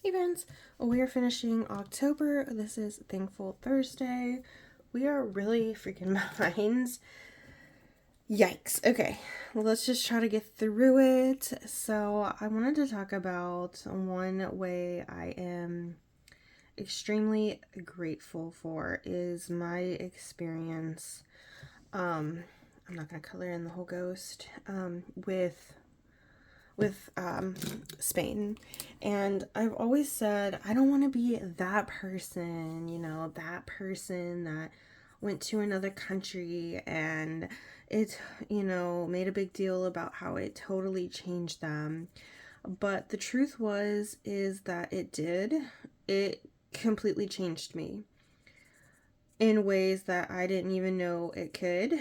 Hey friends, we are finishing October. This is Thankful Thursday. We are really freaking behind. Yikes. Okay, well, let's just try to get through it. So, I wanted to talk about one way I am extremely grateful for is my experience. I'm not gonna color in the whole ghost. With Spain. And I've always said, I don't want to be that person, that person that went to another country and it, made a big deal about how it totally changed them. But the truth is that it did. It completely changed me in ways that I didn't even know it could.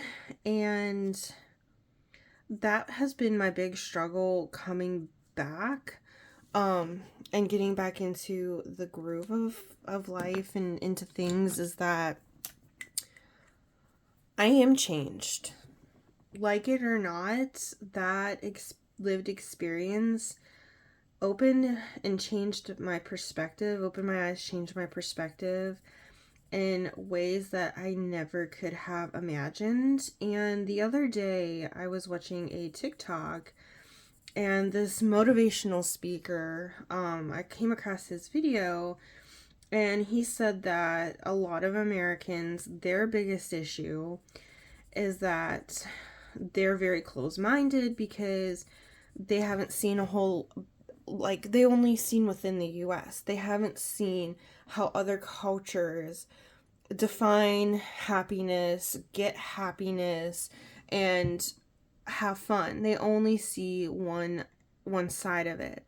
And that has been my big struggle coming back, and getting back into the groove of life and into things, is that I am changed. Like it or not, that lived experience opened and changed my perspective, opened my eyes, changed my perspective in ways that I never could have imagined. And the other day, I was watching a TikTok, and this motivational speaker, I came across his video, and he said that a lot of Americans, their biggest issue is that they're very close-minded because they haven't seen a whole, like, they only seen within the US. They haven't seen how other cultures define happiness, get happiness, and have fun. They only see one side of it.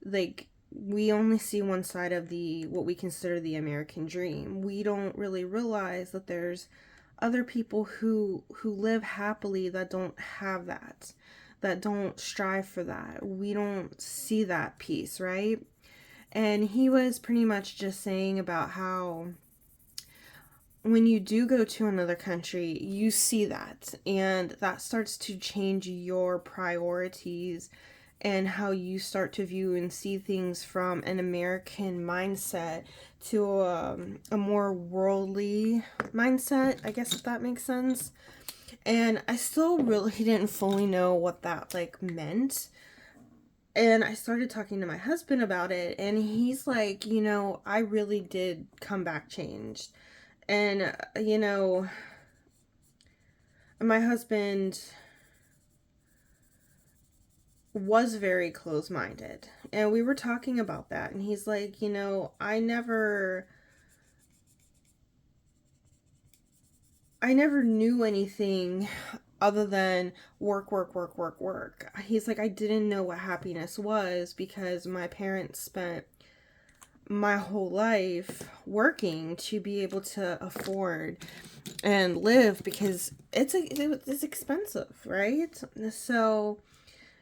Like, we only see one side of the what we consider the American dream. We don't really realize that there's other people who live happily that don't have that, that don't strive for that. We don't see that piece, right? And he was pretty much just saying about how when you do go to another country, you see that, and that starts to change your priorities and how you start to view and see things from an American mindset to a more worldly mindset, I guess, if that makes sense. And I still really didn't fully know what that like meant. And I started talking to my husband about it, and he's like, I really did come back changed. And, my husband was very close minded. And we were talking about that. And he's like, I never knew anything other than work, work, work, work, work. He's like, I didn't know what happiness was because my parents spent my whole life working to be able to afford and live, because it's expensive, right? So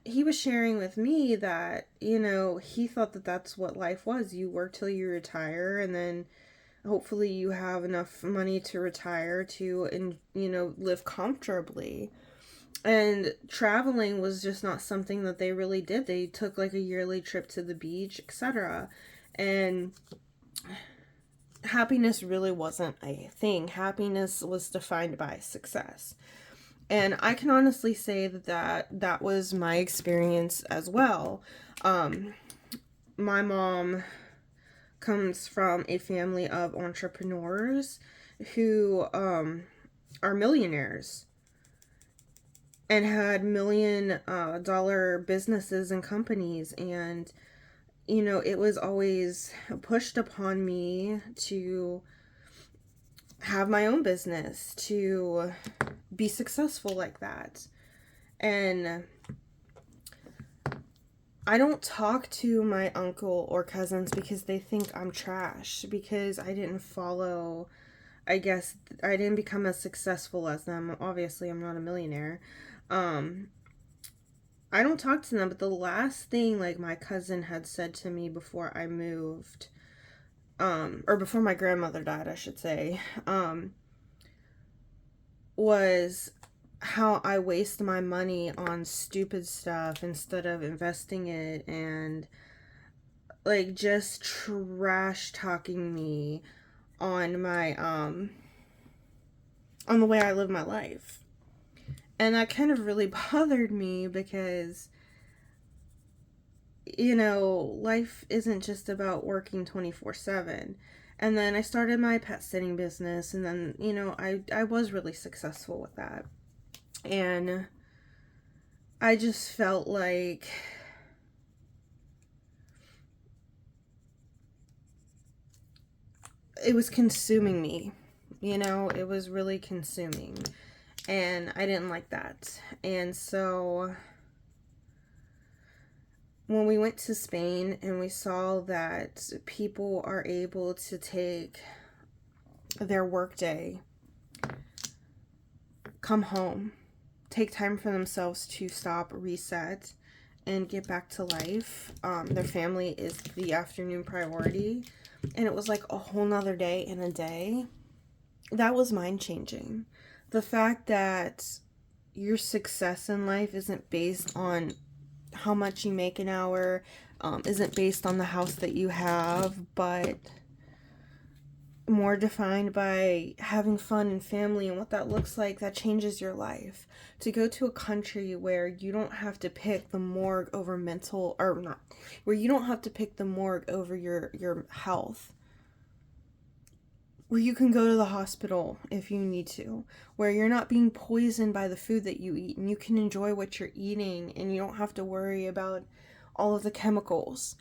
he was sharing with me that he thought that that's what life was. You work till you retire, and then hopefully you have enough money to retire to, and live comfortably. And traveling was just not something that they really did. They took like a yearly trip to the beach, etc. And happiness really wasn't a thing. Happiness was defined by success. And I can honestly say that was my experience as well. My mom comes from a family of entrepreneurs who are millionaires and had $1 million businesses and companies. And it was always pushed upon me to have my own business, to be successful like that. And I don't talk to my uncle or cousins because they think I'm trash, because I didn't follow, I guess, I didn't become as successful as them. Obviously, I'm not a millionaire. Um, I don't talk to them, but the last thing like my cousin had said to me before I moved, or before my grandmother died, I should say, was how I waste my money on stupid stuff instead of investing it and like just trash talking me on my on the way I live my life. And that kind of really bothered me because, you know, life isn't just about working 24/7. And then I started my pet sitting business, and then, you know, I was really successful with that. And I just felt like it was consuming me. You know, it was really consuming. And I didn't like that. And so when we went to Spain and we saw that people are able to take their workday, come home, take time for themselves to stop, reset, and get back to life. Their family is the afternoon priority. And it was like a whole nother day in a day. That was mind changing. The fact that your success in life isn't based on how much you make an hour, isn't based on the house that you have, but more defined by having fun and family and what that looks like, that changes your life. To go to a country where you don't have to pick the morgue over mental, or not, where you don't have to pick the morgue over your health. Where you can go to the hospital if you need to, where you're not being poisoned by the food that you eat, and you can enjoy what you're eating, and you don't have to worry about all of the chemicals.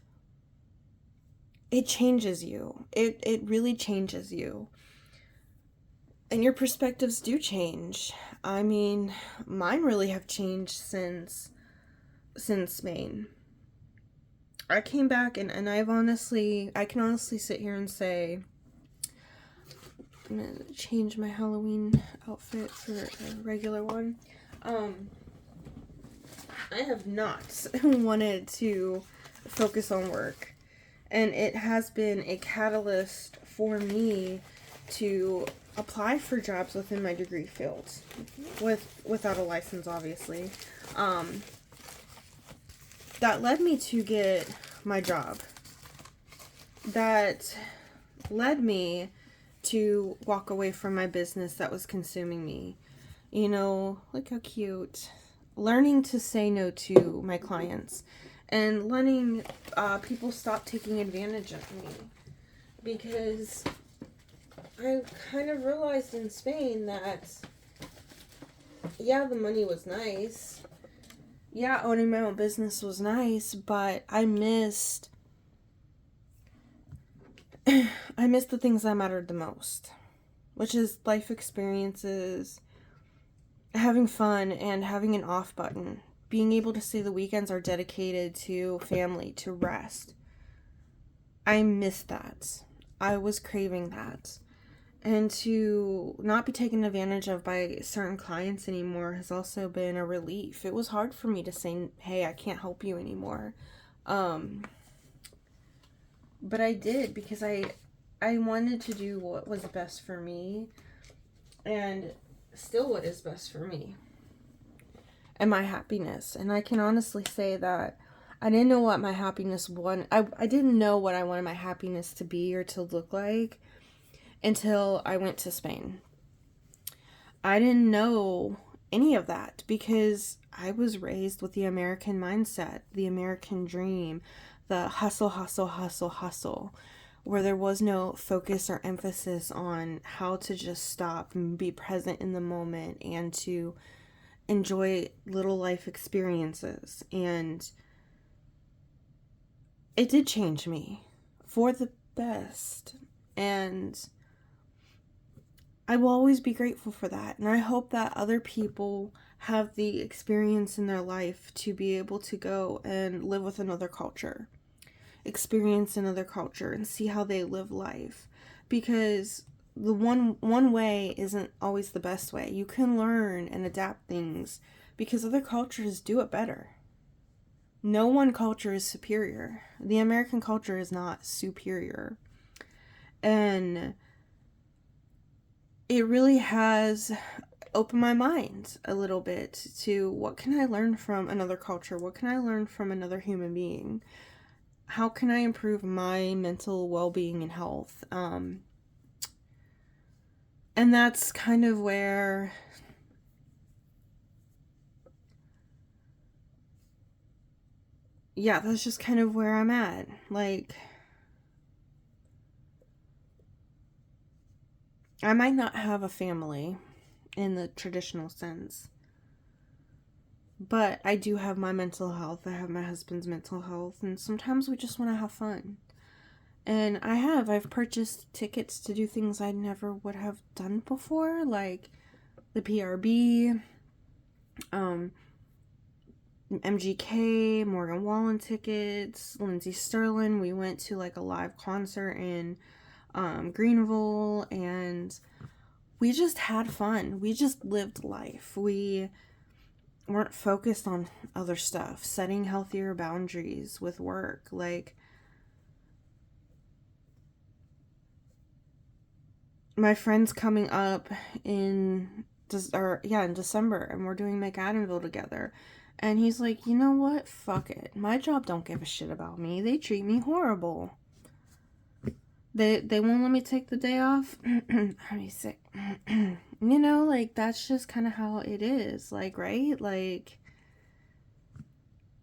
It changes you. It really changes you. And your perspectives do change. I mean, mine really have changed since Maine. I came back and I can honestly sit here and say, I'm gonna change my Halloween outfit for a regular one. I have not wanted to focus on work, and it has been a catalyst for me to apply for jobs within my degree field, without a license, obviously. That led me to get my job. That led me to walk away from my business that was consuming me. You know, look how cute. Learning to say no to my clients and letting people stop taking advantage of me. Because I kind of realized in Spain that, yeah, the money was nice. Yeah, owning my own business was nice, but I missed the things that mattered the most, which is life experiences, having fun, and having an off button. Being able to say the weekends are dedicated to family, to rest. I missed that. I was craving that. And to not be taken advantage of by certain clients anymore has also been a relief. It was hard for me to say, hey, I can't help you anymore. But I did, because I wanted to do what was best for me, and still what is best for me and my happiness. And I can honestly say that I didn't know what my happiness I didn't know what I wanted my happiness to be or to look like until I went to Spain. I didn't know any of that because I was raised with the American mindset, the American dream, the hustle, hustle, hustle, hustle, where there was no focus or emphasis on how to just stop and be present in the moment and to enjoy little life experiences. And it did change me for the best. And I will always be grateful for that. And I hope that other people have the experience in their life to be able to go and live with another culture, experience another culture, and see how they live life. Because the one way isn't always the best way. You can learn and adapt things because other cultures do it better. No one culture is superior. The American culture is not superior. And it really has opened my mind a little bit to what can I learn from another culture? What can I learn from another human being? how can I improve my mental well-being and health? And that's kind of where that's just kind of where I'm at. Like, I might not have a family in the traditional sense, but I do have my mental health. I have my husband's mental health, and sometimes we just want to have fun. And I've purchased tickets to do things I never would have done before, like the PRB, MGK, Morgan Wallen tickets, Lindsey Sterling. We went to like a live concert in Greenville, and we just had fun. We just lived life. We weren't focused on other stuff, setting healthier boundaries with work. Like, my friend's coming up in December, and we're doing McAdenville together. And he's like, you know what? Fuck it. My job don't give a shit about me. They treat me horrible. They won't let me take the day off. I'm sick. You know, like, that's just kind of how it is. Like, right? Like,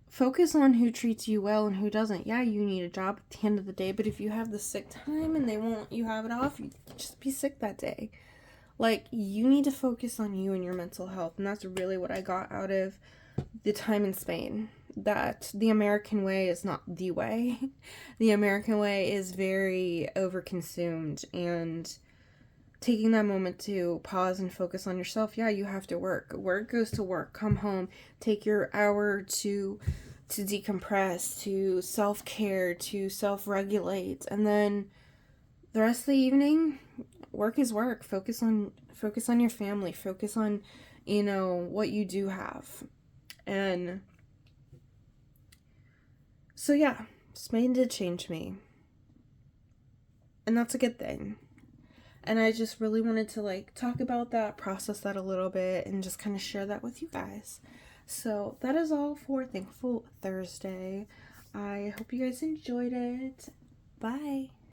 focus on who treats you well and who doesn't. Yeah, you need a job at the end of the day, but if you have the sick time and they won't let you have it off, you just be sick that day. Like, you need to focus on you and your mental health, and that's really what I got out of the time in Spain. That the American way is not the way. The American way is very overconsumed, and taking that moment to pause and focus on yourself. Yeah, you have to work. Work goes to work. Come home, take your hour to decompress, to self-care, to self-regulate, and then the rest of the evening, work is work. Focus on your family. Focus on, what you do have. And so yeah, Spain did change me. And that's a good thing. And I just really wanted to like talk about that, process that a little bit, and just kind of share that with you guys. So that is all for Thankful Thursday. I hope you guys enjoyed it. Bye.